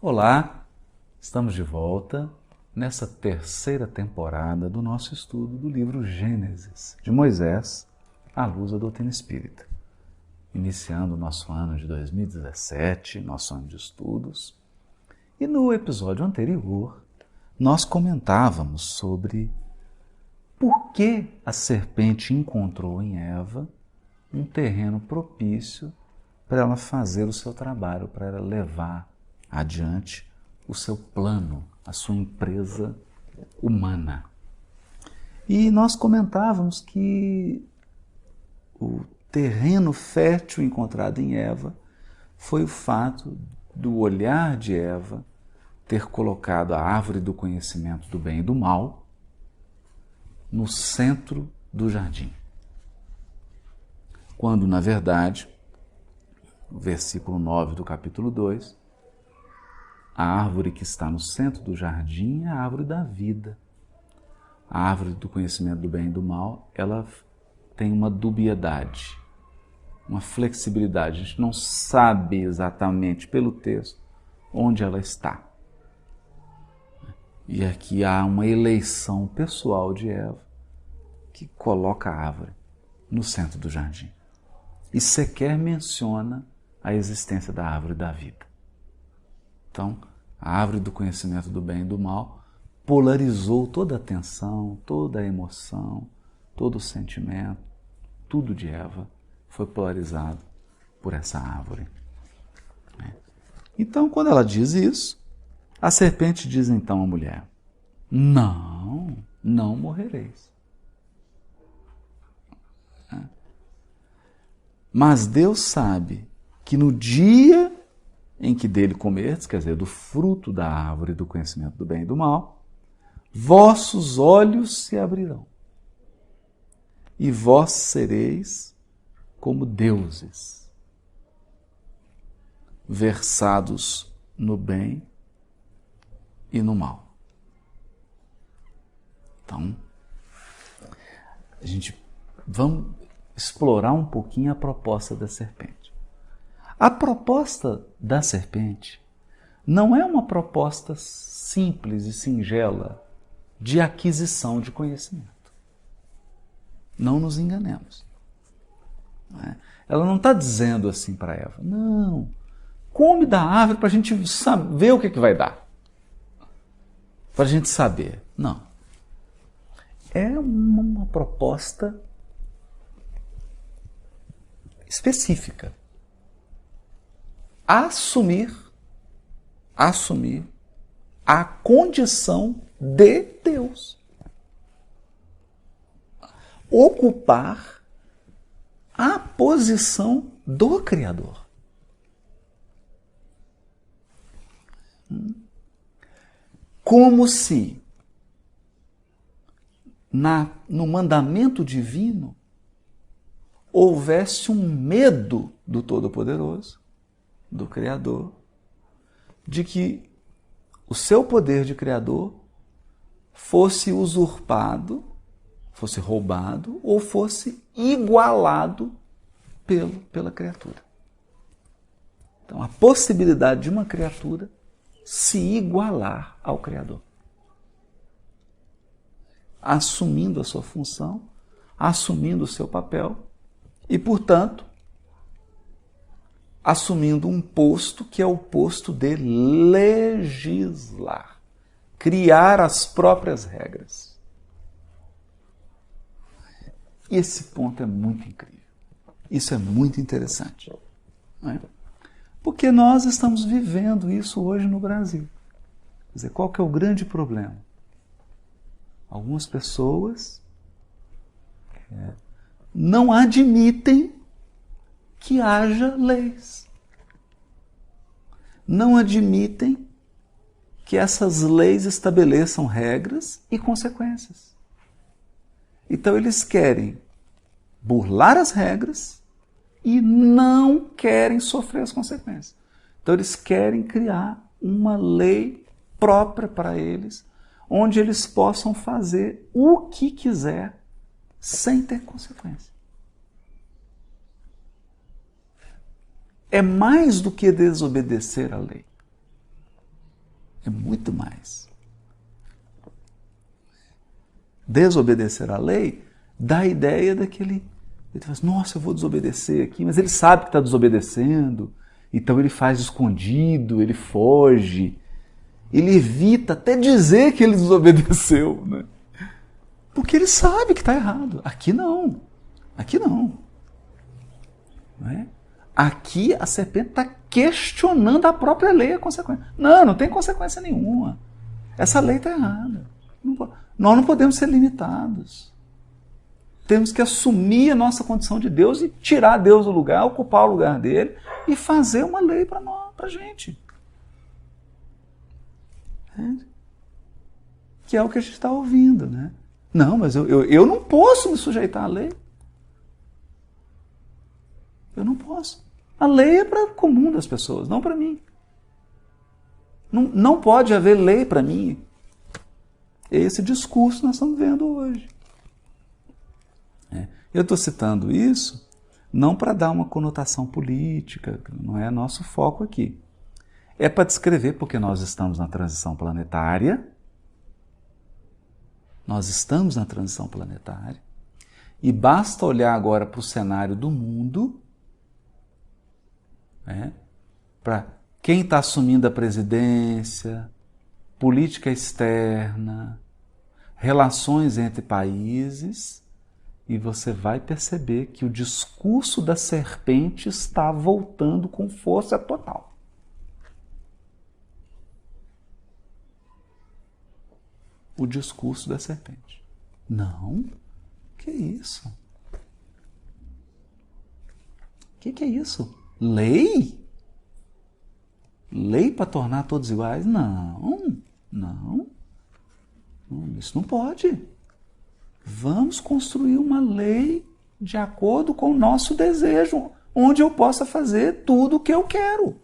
Olá, estamos de volta nessa terceira temporada do nosso estudo do livro Gênesis, de Moisés, à luz da doutrina espírita. Iniciando o nosso ano de 2017, nosso ano de estudos. E no episódio anterior, nós comentávamos sobre por que a serpente encontrou em Eva um terreno propício para ela fazer o seu trabalho, para ela levar adiante o seu plano, a sua empresa humana. E nós comentávamos que o terreno fértil encontrado em Eva foi o fato do olhar de Eva ter colocado a árvore do conhecimento do bem e do mal no centro do jardim. Quando, na verdade, o versículo 9 do capítulo 2, a árvore que está no centro do jardim é a árvore da vida. A árvore do conhecimento do bem e do mal, ela tem uma dubiedade, uma flexibilidade. A gente não sabe exatamente pelo texto onde ela está. E aqui há uma eleição pessoal de Eva que coloca a árvore no centro do jardim. E sequer menciona a existência da árvore da vida. Então, a árvore do conhecimento do bem e do mal polarizou toda a atenção, toda a emoção, todo o sentimento, tudo de Eva foi polarizado por essa árvore. Então, quando ela diz isso, a serpente diz então à mulher: não morrereis. Mas Deus sabe que no dia em que dele comerdes, quer dizer, do fruto da árvore do conhecimento do bem e do mal, vossos olhos se abrirão e vós sereis como deuses, versados no bem e no mal. Então, vamos explorar um pouquinho a proposta da serpente. A proposta da serpente não é uma proposta simples e singela de aquisição de conhecimento. Não nos enganemos. Ela não está dizendo assim para Eva: não, come da árvore para a gente ver o que vai dar. Para a gente saber. Não. É uma proposta específica. Assumir a condição de Deus. Ocupar a posição do Criador. Como se no mandamento divino houvesse um medo do Todo-Poderoso, do Criador, de que o seu poder de Criador fosse usurpado, fosse roubado ou fosse igualado pela criatura. Então, a possibilidade de uma criatura se igualar ao Criador, assumindo a sua função, assumindo o seu papel e, portanto, assumindo um posto que é o posto de legislar, criar as próprias regras. E esse ponto é muito incrível. Isso é muito interessante. Não é? Porque nós estamos vivendo isso hoje no Brasil. Quer dizer, qual que é o grande problema? Algumas pessoas não admitem que haja leis. Não admitem que essas leis estabeleçam regras e consequências. Então eles querem burlar as regras e não querem sofrer as consequências. Então eles querem criar uma lei própria para eles, onde eles possam fazer o que quiser sem ter consequência. É mais do que desobedecer à lei. É muito mais. Desobedecer à lei dá a ideia daquele... Ele fala assim, nossa, eu vou desobedecer aqui, mas ele sabe que está desobedecendo, então ele faz escondido, ele foge, ele evita até dizer que ele desobedeceu, né? Porque ele sabe que está errado. Aqui não. Aqui não. Não é? Aqui a serpente está questionando a própria lei, a consequência. Não, não tem consequência nenhuma. Essa lei está errada. Nós não podemos ser limitados. Temos que assumir a nossa condição de Deus e tirar Deus do lugar, ocupar o lugar dele e fazer uma lei para nós, para a gente. Que é o que a gente está ouvindo, né? Não, mas eu não posso me sujeitar à lei. Eu não posso. A lei é para o comum das pessoas, não para mim. Não pode haver lei para mim. É esse discurso que nós estamos vendo hoje. Eu estou citando isso não para dar uma conotação política, não é nosso foco aqui. É para descrever porque nós estamos na transição planetária. Nós estamos na transição planetária. E basta olhar agora para o cenário do mundo, para quem está assumindo a presidência, política externa, relações entre países, e você vai perceber que o discurso da serpente está voltando com força total. O discurso da serpente. Não, que isso? Que é isso? Lei? Lei para tornar todos iguais? Não, isso não pode. Vamos construir uma lei de acordo com o nosso desejo, onde eu possa fazer tudo o que eu quero.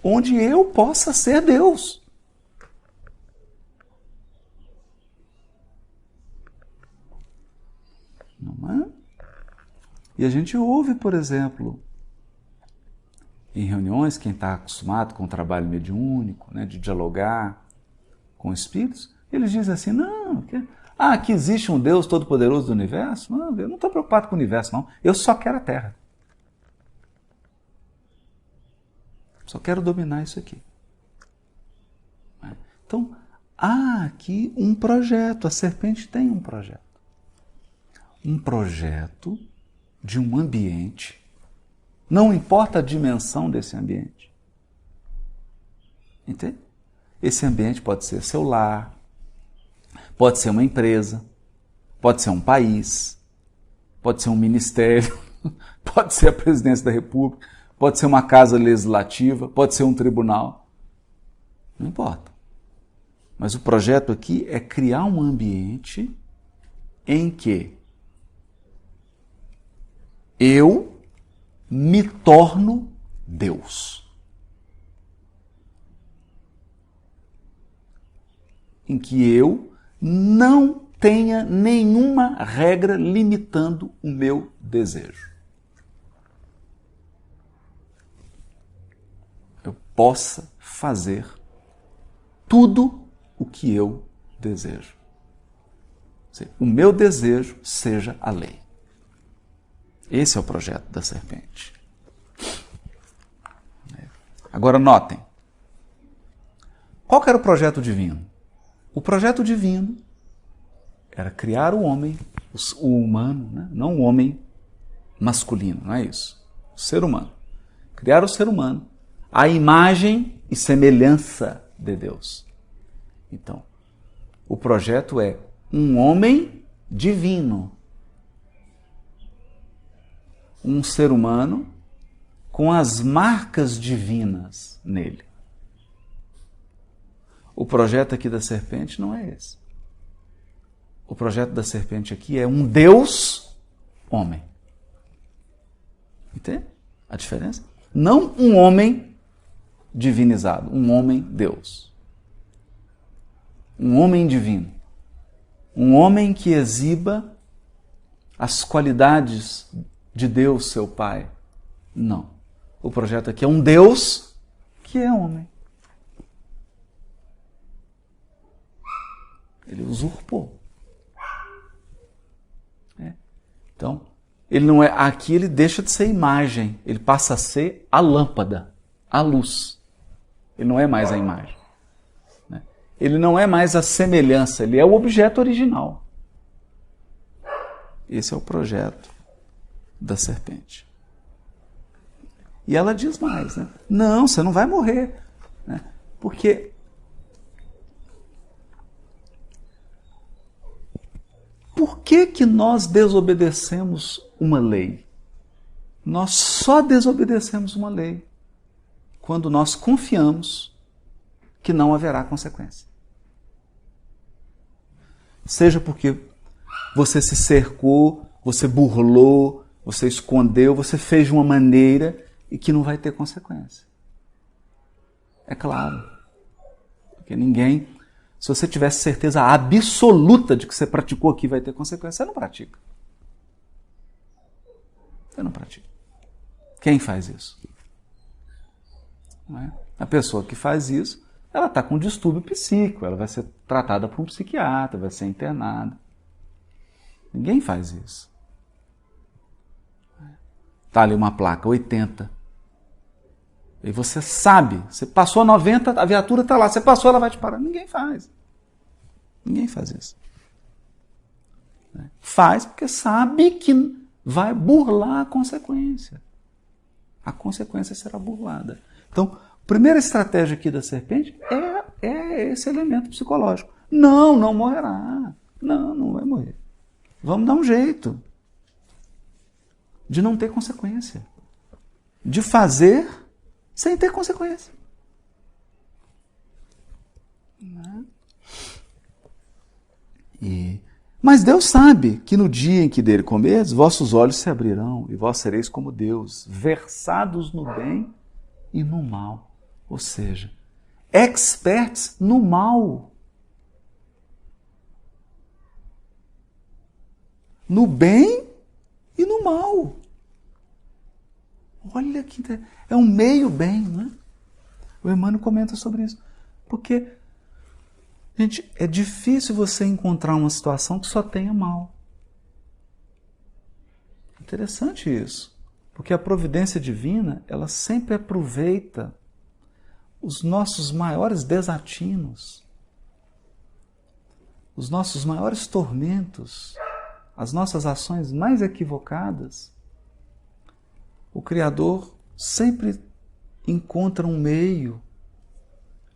Onde eu possa ser Deus. Não é? E a gente ouve, por exemplo, em reuniões, quem está acostumado com o trabalho mediúnico, né, de dialogar com espíritos, eles dizem assim, não, que existe um Deus todo-poderoso do universo? Não, eu não estou preocupado com o universo, não. Eu só quero a Terra. Só quero dominar isso aqui. Então, há aqui um projeto, a serpente tem um projeto. Um projeto de um ambiente, não importa a dimensão desse ambiente. Entende? Esse ambiente pode ser seu lar, pode ser uma empresa, pode ser um país, pode ser um ministério, pode ser a presidência da República, pode ser uma casa legislativa, pode ser um tribunal. Não importa. Mas o projeto aqui é criar um ambiente em que eu me torno Deus. Em que eu não tenha nenhuma regra limitando o meu desejo. Eu possa fazer tudo o que eu desejo. O meu desejo seja a lei. Esse é o projeto da serpente. Agora notem. Qual que era o projeto divino? O projeto divino era criar o homem, o humano, né? Não o homem masculino, não é isso? O ser humano. Criar o ser humano, à imagem e semelhança de Deus. Então, o projeto é um homem divino. Um ser humano com as marcas divinas nele. O projeto aqui da serpente não é esse. O projeto da serpente aqui é um Deus homem. Entende a diferença? Não um homem divinizado, um homem Deus. Um homem divino. Um homem que exiba as qualidades de Deus, seu Pai. Não. O projeto aqui é um Deus que é homem. Ele usurpou. Então, ele não é, aqui ele deixa de ser imagem, ele passa a ser a lâmpada, a luz. Ele não é mais a imagem. Ele não é mais a semelhança, ele é o objeto original. Esse é o projeto da serpente. E ela diz mais, né? Não, você não vai morrer. Né? Porque por que nós desobedecemos uma lei? Nós só desobedecemos uma lei quando nós confiamos que não haverá consequência. Seja porque você se cercou, você burlou, você escondeu, você fez de uma maneira e que não vai ter consequência. É claro. Porque ninguém, se você tivesse certeza absoluta de que você praticou aqui vai ter consequência, você não pratica. Você não pratica. Quem faz isso? Não é? A pessoa que faz isso, ela está com um distúrbio psíquico, ela vai ser tratada por um psiquiatra, vai ser internada. Ninguém faz isso. Está ali uma placa, 80. E você sabe, você passou a 90, a viatura está lá, você passou, ela vai te parar. Ninguém faz. Ninguém faz isso. Faz porque sabe que vai burlar a consequência. A consequência será burlada. Então, a primeira estratégia aqui da serpente é esse elemento psicológico. Não morrerá. Não vai morrer. Vamos dar um jeito de não ter consequência. De fazer sem ter consequência. Mas Deus sabe que no dia em que dele comerdes, vossos olhos se abrirão e vós sereis como Deus, versados no bem e no mal. Ou seja, experts no mal. No bem e no mal. Olha que é um meio bem, né? O Emmanuel comenta sobre isso. Porque, gente, é difícil você encontrar uma situação que só tenha mal. Interessante isso. Porque a providência divina, ela sempre aproveita os nossos maiores desatinos, os nossos maiores tormentos, as nossas ações mais equivocadas. O Criador sempre encontra um meio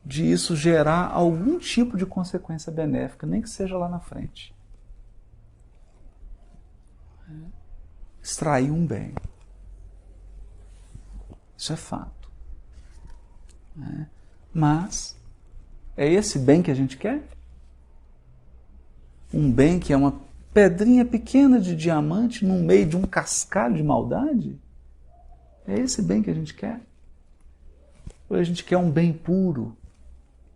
de isso gerar algum tipo de consequência benéfica, nem que seja lá na frente. Extrair um bem. Isso é fato. Mas é esse bem que a gente quer? Um bem que é uma pedrinha pequena de diamante no meio de um cascalho de maldade? É esse bem que a gente quer? Ou a gente quer um bem puro,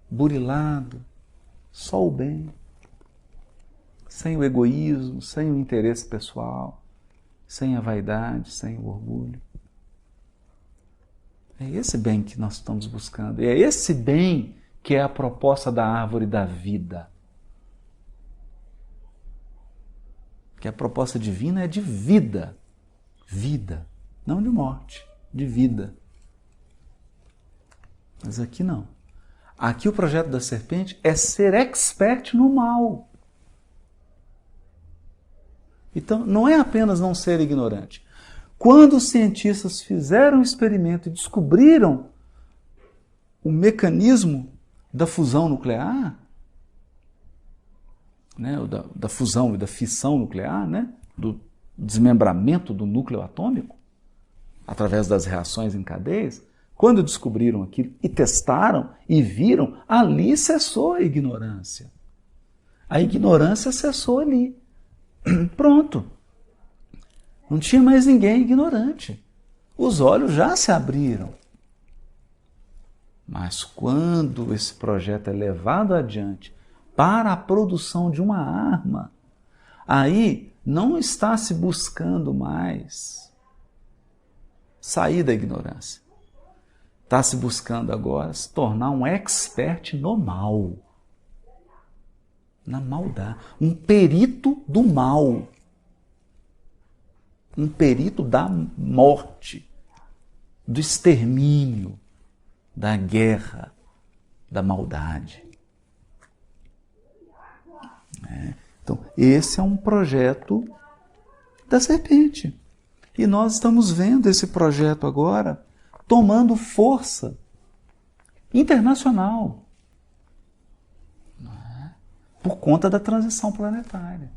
burilado, só o bem, sem o egoísmo, sem o interesse pessoal, sem a vaidade, sem o orgulho? É esse bem que nós estamos buscando. É esse bem que é a proposta da árvore da vida. Que a proposta divina é de vida. Vida. Não de morte, de vida. Mas aqui não. Aqui o projeto da serpente é ser expert no mal. Então, não é apenas não ser ignorante. Quando os cientistas fizeram o experimento e descobriram o mecanismo da fusão nuclear, né, da fusão e da fissão nuclear, né, do desmembramento do núcleo atômico, através das reações em cadeias, quando descobriram aquilo e testaram e viram, ali cessou a ignorância. A ignorância cessou ali. Pronto. Não tinha mais ninguém ignorante. Os olhos já se abriram. Mas quando esse projeto é levado adiante para a produção de uma arma, aí não está se buscando mais sair da ignorância. está se buscando agora se tornar um expert no mal, na maldade, um perito do mal, um perito da morte, do extermínio, da guerra, da maldade. Então, esse é um projeto da serpente. E nós estamos vendo esse projeto agora tomando força internacional, por conta da transição planetária.